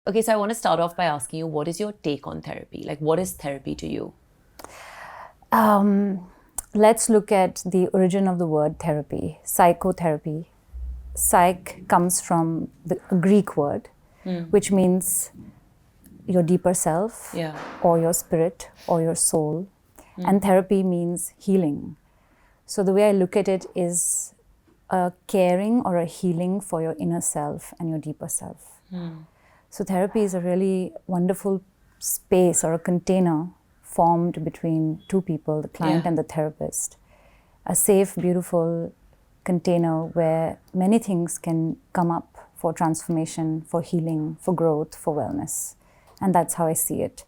Okay, so I want to start off by asking you, what is your take on therapy? Like, what is therapy to you? Let's look at the origin of the word therapy, psychotherapy. Psych comes from the Greek word, which means your deeper self, Yeah. or your spirit, or your soul. And therapy means healing. So the way I look at it is a caring or a healing for your inner self and your deeper self. So therapy is a really wonderful space or a container formed between two people, the client Yeah. and the therapist. A safe, beautiful container where many things can come up for transformation, for healing, for growth, for wellness. And that's how I see it.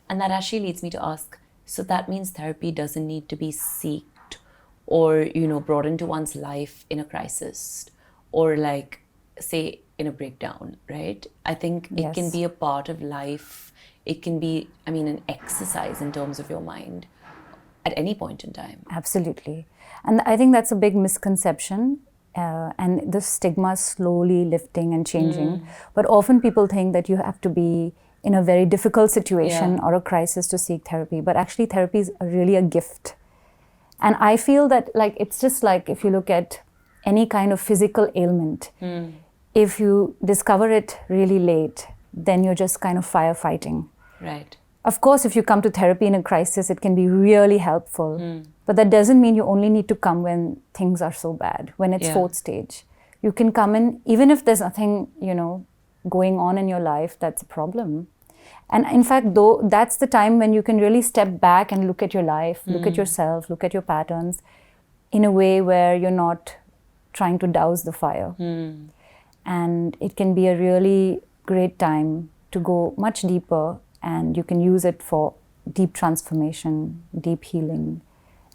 And that actually leads me to ask, so that means therapy doesn't need to be seeked or, brought into one's life in a crisis or like, say, in a breakdown, right? I think it can Yes. be a part of life. It can be, an exercise in terms of your mind at any point in time. Absolutely. And I think that's a big misconception. And the stigma is slowly lifting and changing. But often people think that you have to be in a very difficult situation or a crisis to seek therapy. But actually, therapy is really a gift. And I feel that it's just like if you look at any kind of physical ailment, if you discover it really late, then you're just kind of firefighting. Right. Of course, if you come to therapy in a crisis, it can be really helpful. But that doesn't mean you only need to come when things are so bad, when it's fourth stage. You can come in, even if there's nothing, going on in your life that's a problem. And in fact, though, that's the time when you can really step back and look at your life, look at yourself, look at your patterns in a way where you're not trying to douse the fire. And it can be a really great time to go much deeper, and you can use it for deep transformation, deep healing,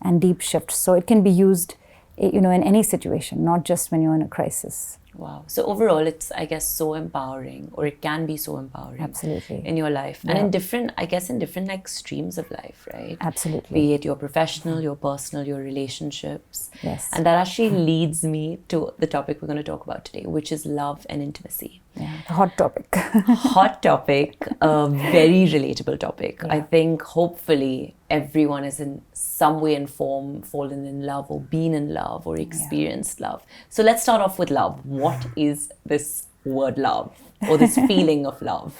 and deep shifts. So it can be used, in any situation, not just when you're in a crisis. Wow. So overall, it's, I guess, so empowering, or it can be so empowering. Absolutely. In your life. And in different like streams of life, right? Absolutely. Be it your professional, your personal, your relationships. Yes. And that actually leads me to the topic we're going to talk about today, which is love and intimacy. Yeah, the hot topic. Hot topic, a very relatable topic. I think hopefully everyone is in some way and form fallen in love or been in love or experienced love. So let's start off with love. What is this word love or this feeling of love?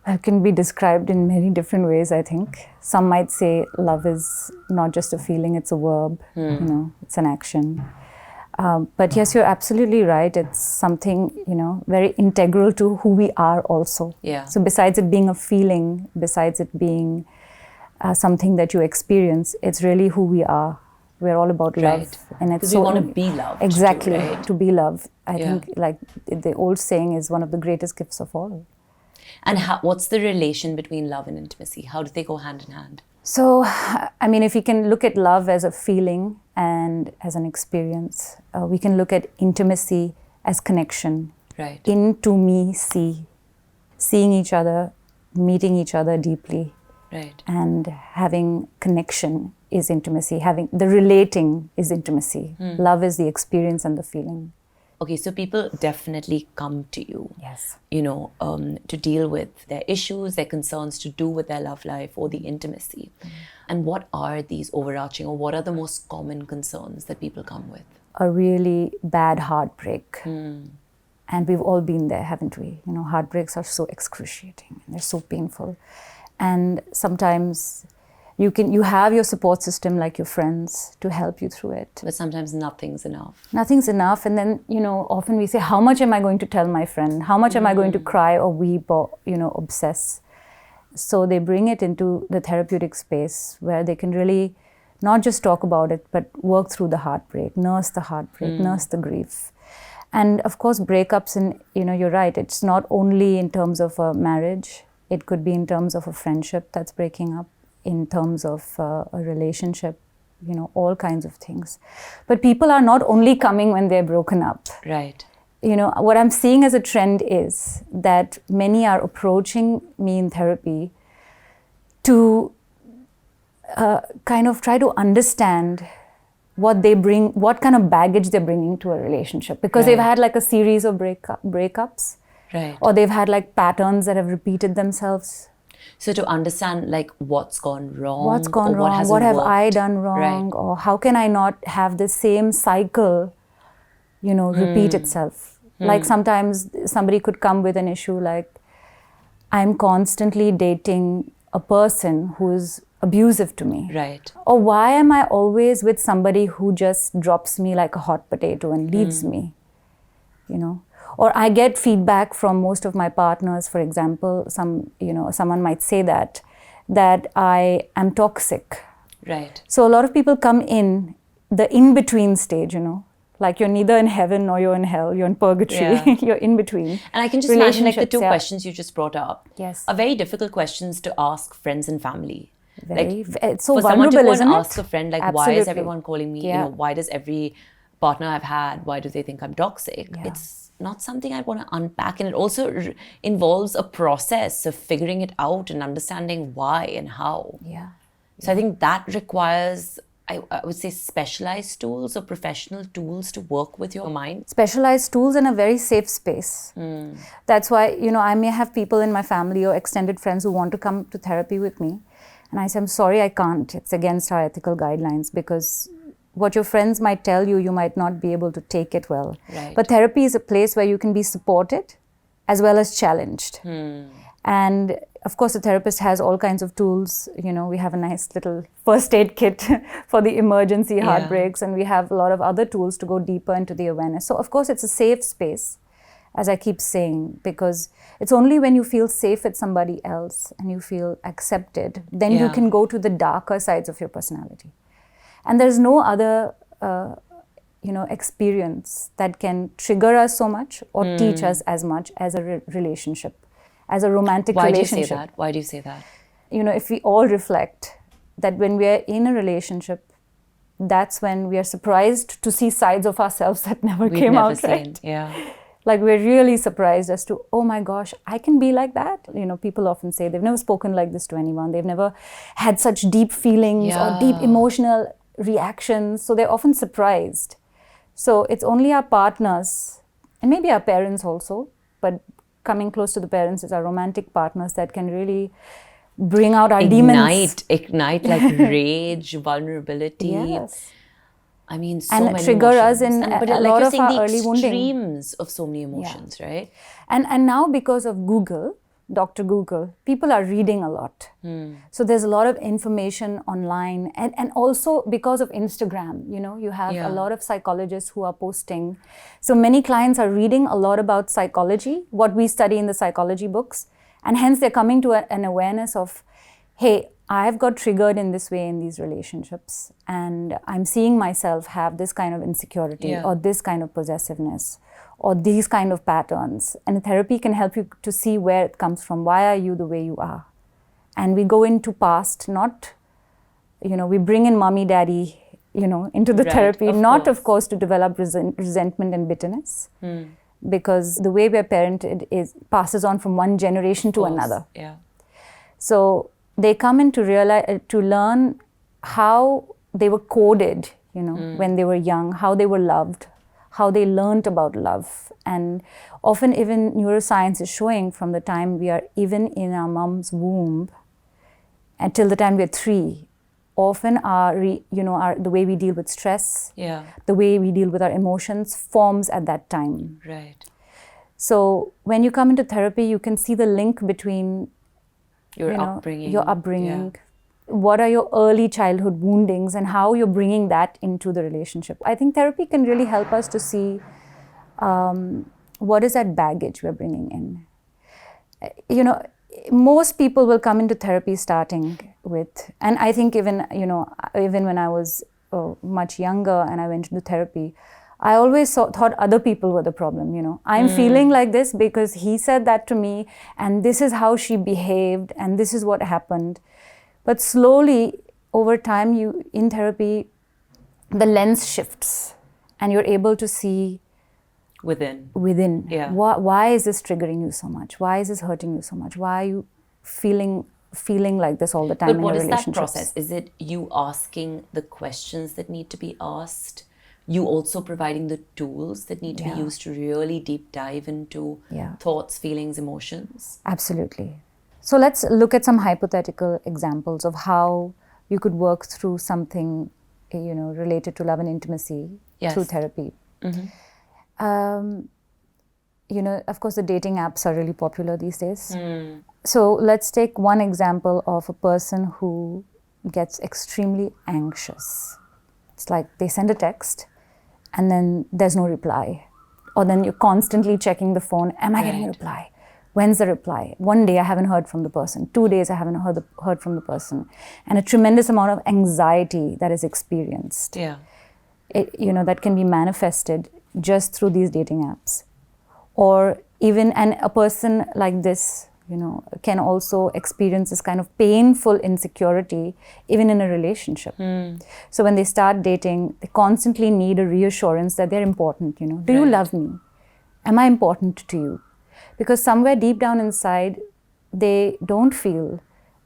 It can be described in many different ways, I think. Some might say love is not just a feeling, it's a verb, it's an action. But yes, you're absolutely right. It's something, very integral to who we are also. Yeah. So besides it being a feeling, besides it being something that you experience, it's really who we are. We're all about love. Right. And it's Because so we want to be loved. Exactly, too, right? to be loved. I think like the old saying is one of the greatest gifts of all. And what's the relation between love and intimacy? How do they go hand in hand? So, if you can look at love as a feeling and as an experience, we can look at intimacy as connection. Right. Into me, seeing each other, meeting each other deeply. Right. And having connection is intimacy. Having the relating is intimacy. Love is the experience and the feeling. Okay, so people definitely come to you. Yes. To deal with their issues, their concerns, to do with their love life or the intimacy. And what are these overarching, or what are the most common concerns that people come with? A really bad heartbreak. And we've all been there, haven't we? Heartbreaks are so excruciating and they're so painful. And sometimes you have your support system, like your friends, to help you through it. But sometimes nothing's enough. Nothing's enough. And then, often we say, how much am I going to tell my friend? How much am I going to cry or weep or, obsess? So they bring it into the therapeutic space where they can really not just talk about it, but work through the heartbreak, nurse the grief. And of course, breakups, and you're right, it's not only in terms of a marriage, it could be in terms of a friendship that's breaking up, in terms of a relationship, all kinds of things. But people are not only coming when they're broken up. Right. What I'm seeing as a trend is that many are approaching me in therapy to kind of try to understand what they bring, what kind of baggage they're bringing to a relationship. Because they've had like a series of breakups. Right. Or they've had like patterns that have repeated themselves. So to understand like what's gone wrong, Or what have I done wrong, right. or how can I not have the same cycle, repeat itself. Like sometimes somebody could come with an issue like, I'm constantly dating a person who's abusive to me. Right. Or why am I always with somebody who just drops me like a hot potato and leaves me? Or I get feedback from most of my partners, for example, someone might say that I am toxic. Right. So a lot of people come in the in-between stage, like you're neither in heaven nor you're in hell, you're in purgatory, Yeah. you're in between. And I can just imagine like the two questions you just brought up are very difficult questions to ask friends and family. It's so for vulnerable, someone to go isn't and it? ask a friend, like, Absolutely. why is everyone calling me, why does every partner I've had, why do they think I'm toxic? Yeah. It's not something I'd want to unpack. And it also involves a process of figuring it out and understanding why and how. Yeah. So I think that requires, I would say, specialized tools or professional tools to work with your mind. Specialized tools in a very safe space. That's why, I may have people in my family or extended friends who want to come to therapy with me. And I say, I'm sorry, I can't. It's against our ethical guidelines, because what your friends might tell you, you might not be able to take it well. Right. But therapy is a place where you can be supported as well as challenged. And of course, the therapist has all kinds of tools. We have a nice little first aid kit for the emergency heartbreaks, and we have a lot of other tools to go deeper into the awareness. So of course, it's a safe space, as I keep saying, because it's only when you feel safe with somebody else and you feel accepted, then you can go to the darker sides of your personality. And there's no other, experience that can trigger us so much or teach us as much as a relationship, as a romantic relationship. Why do you say that? If we all reflect that when we are in a relationship, that's when we are surprised to see sides of ourselves that never came out, right? Yeah. Like we're really surprised as to, oh my gosh, I can be like that. People often say they've never spoken like this to anyone. They've never had such deep feelings or deep emotional reactions. So they're often surprised. So it's only our partners, and maybe our parents also, but coming close to the parents is our romantic partners that can really bring out our demons. Ignite like rage, vulnerability. Yes. I mean, so and many trigger emotions. us in But a like lot you're of saying, our the early wounding. extremes of so many emotions, right? And now because of Google, Dr. Google, people are reading a lot. So there's a lot of information online, and also because of Instagram, you have a lot of psychologists who are posting. So many clients are reading a lot about psychology, what we study in the psychology books, and hence they're coming to an awareness of, hey, I've got triggered in this way in these relationships, and I'm seeing myself have this kind of insecurity or this kind of possessiveness or these kind of patterns. And therapy can help you to see where it comes from. Why are you the way you are? And we go into past, not, we bring in mommy, daddy, into the therapy, not of course to develop resentment and bitterness. Because the way we're parented passes on from one generation to another. Yeah. So they come in to realize, to learn how they were coded, when they were young, how they were loved, how they learned about love. And often even neuroscience is showing from the time we are even in our mom's womb until the time we're 3, often the way we deal with stress, the way we deal with our emotions forms at that time. Right. So when you come into therapy, you can see the link between your upbringing, what are your early childhood woundings, and how you're bringing that into the relationship. I think therapy can really help us to see what is that baggage we're bringing in. Most people will come into therapy starting with, and I think even when I was much younger and I went into therapy, I always thought other people were the problem, I'm feeling like this because he said that to me, and this is how she behaved, and this is what happened. But slowly, over time, in therapy, the lens shifts, and you're able to see within. Yeah. Why is this triggering you so much? Why is this hurting you so much? Why are you feeling like this all the time in your relationships? But what is that process? Is it you asking the questions that need to be asked? you also providing the tools that need to be used to really deep dive into thoughts, feelings, emotions. Absolutely. So let's look at some hypothetical examples of how you could work through something, related to love and intimacy through therapy. Of course, the dating apps are really popular these days. So let's take one example of a person who gets extremely anxious. It's like they send a text and then there's no reply. Or then you're constantly checking the phone. Am I getting a reply? When's the reply? One day I haven't heard from the person. 2 days I haven't heard from the person. And a tremendous amount of anxiety that is experienced. Yeah. That can be manifested just through these dating apps. Or even, and a person like this, can also experience this kind of painful insecurity even in a relationship. So when they start dating, they constantly need a reassurance that they're important. Do you love me? Am I important to you? Because somewhere deep down inside, they don't feel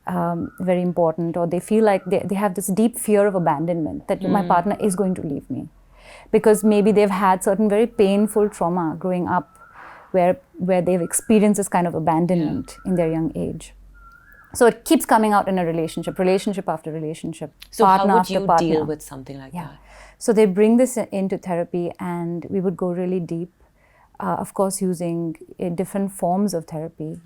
very important, or they feel like they have this deep fear of abandonment, that my partner is going to leave me. Because maybe they've had certain very painful trauma growing up, where they've experienced this kind of abandonment in their young age. So it keeps coming out in a relationship after relationship, so partner how would after you partner. deal with something like that? So they bring this into therapy, and we would go really deep, of course, using different forms of therapy.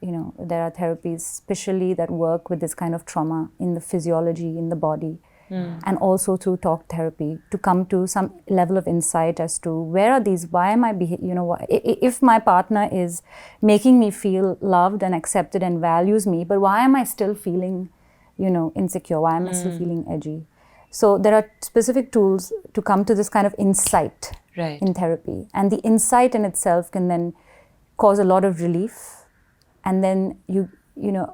There are therapies especially that work with this kind of trauma in the physiology, in the body. And also through talk therapy, to come to some level of insight as to where are these, why am I if my partner is making me feel loved and accepted and values me, but why am I still feeling, insecure? Why am I still feeling edgy? So there are specific tools to come to this kind of insight in therapy. And the insight in itself can then cause a lot of relief. And then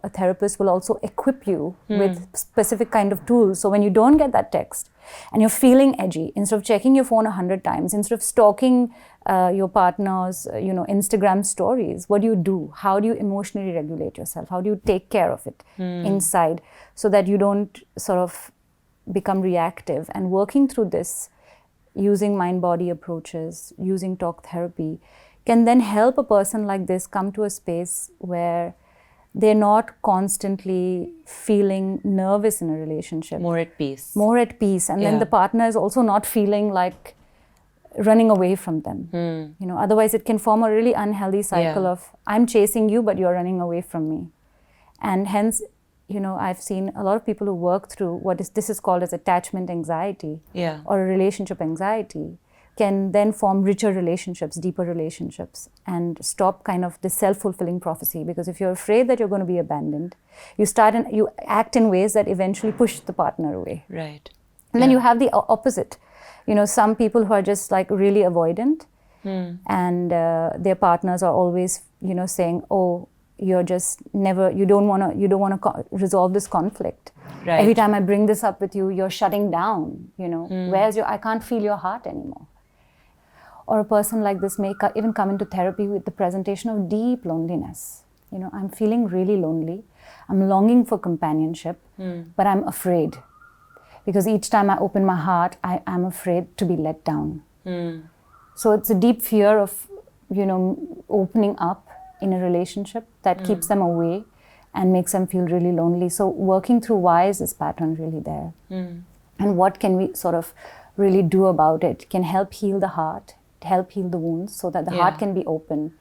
a therapist will also equip you with specific kind of tools. So when you don't get that text and you're feeling edgy, instead of checking your phone 100 times, instead of stalking your partner's, Instagram stories, what do? How do you emotionally regulate yourself? How do you take care of it inside, so that you don't sort of become reactive? And working through this, using mind-body approaches, using talk therapy, can then help a person like this come to a space where they're not constantly feeling nervous in a relationship. More at peace. And then the partner is also not feeling like running away from them. Otherwise it can form a really unhealthy cycle of, I'm chasing you, but you're running away from me. And hence, I've seen a lot of people who work through this is called as attachment anxiety or a relationship anxiety, can then form richer relationships, deeper relationships, and stop kind of the self-fulfilling prophecy. Because if you're afraid that you're going to be abandoned, you act in ways that eventually push the partner away. Right. And then you have the opposite. Some people who are just like really avoidant, and their partners are always, saying, oh, you're just never, you don't want to resolve this conflict. Right. Every time I bring this up with you, you're shutting down, I can't feel your heart anymore. Or a person like this may even come into therapy with the presentation of deep loneliness. I'm feeling really lonely. I'm longing for companionship, but I'm afraid. Because each time I open my heart, I'm afraid to be let down. So it's a deep fear of, opening up in a relationship that keeps them away and makes them feel really lonely. So working through why is this pattern really there? And what can we sort of really do about it? Can help heal the heart, help heal the wounds, so that the heart can be open.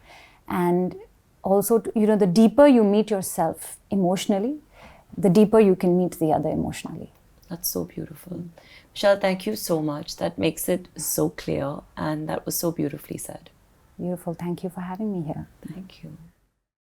And also, the deeper you meet yourself emotionally, the deeper you can meet the other emotionally. That's so beautiful. Michelle, thank you so much. That makes it so clear, and that was so beautifully said. Beautiful. Thank you for having me here. Thank you.